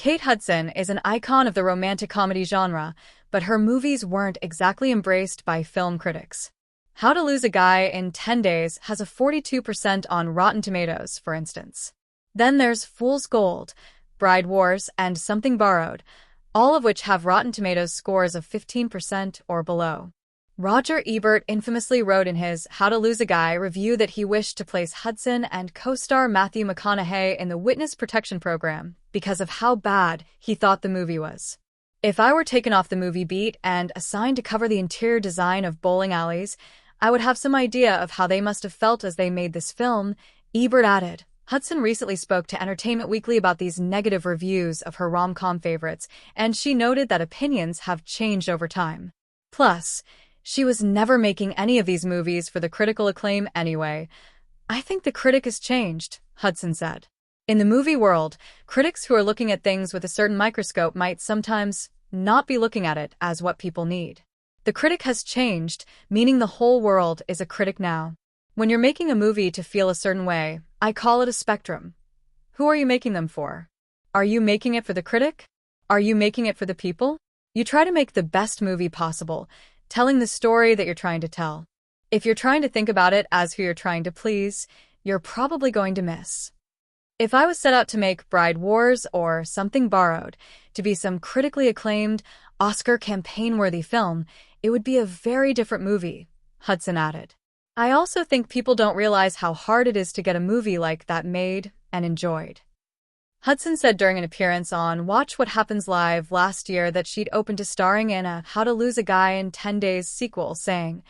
Kate Hudson is an icon of the romantic comedy genre, but her movies weren't exactly embraced by film critics. How to Lose a Guy in 10 Days has a 42% on Rotten Tomatoes, for instance. Then there's Fool's Gold, Bride Wars, and Something Borrowed, all of which have Rotten Tomatoes scores of 15% or below. Roger Ebert infamously wrote in his How to Lose a Guy review that he wished to place Hudson and co-star Matthew McConaughey in the Witness Protection Program because of how bad he thought the movie was. If I were taken off the movie beat and assigned to cover the interior design of bowling alleys, I would have some idea of how they must have felt as they made this film, Ebert added. Hudson recently spoke to Entertainment Weekly about these negative reviews of her rom-com favorites, and she noted that opinions have changed over time. Plus, she was never making any of these movies for the critical acclaim anyway. I think the critic has changed, Hudson said. In the movie world, critics who are looking at things with a certain microscope might sometimes not be looking at it as what people need. The critic has changed, meaning the whole world is a critic now. When you're making a movie to feel a certain way, I call it a spectrum. Who are you making them for? Are you making it for the critic? Are you making it for the people? You try to make the best movie possible, telling the story that you're trying to tell. If you're trying to think about it as who you're trying to please, you're probably going to miss. If I was set out to make Bride Wars or Something Borrowed to be some critically acclaimed, Oscar campaign-worthy film, it would be a very different movie, Hudson added. I also think people don't realize how hard it is to get a movie like that made and enjoyed. Hudson said during an appearance on Watch What Happens Live last year that she'd open to starring in a How to Lose a Guy in 10 Days sequel, saying,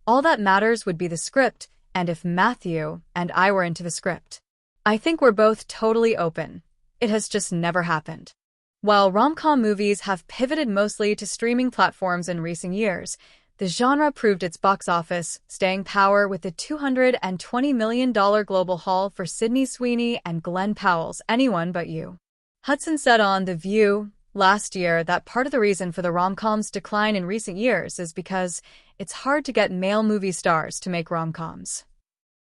"All that matters would be the script, and if Matthew and I were into the script. I think we're both totally open. It has just never happened." While rom-com movies have pivoted mostly to streaming platforms in recent years, the genre proved its box office staying power with the $220 million global haul for Sydney Sweeney and Glenn Powell's Anyone But You. Hudson said on The View last year that part of the reason for the rom-com's decline in recent years is because it's hard to get male movie stars to make rom-coms.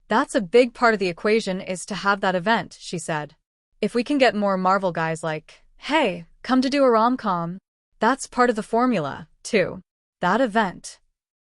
That's a big part of the equation is to have that event, she said. If we can get more Marvel guys like, hey, come to do a rom-com, that's part of the formula, too. That event.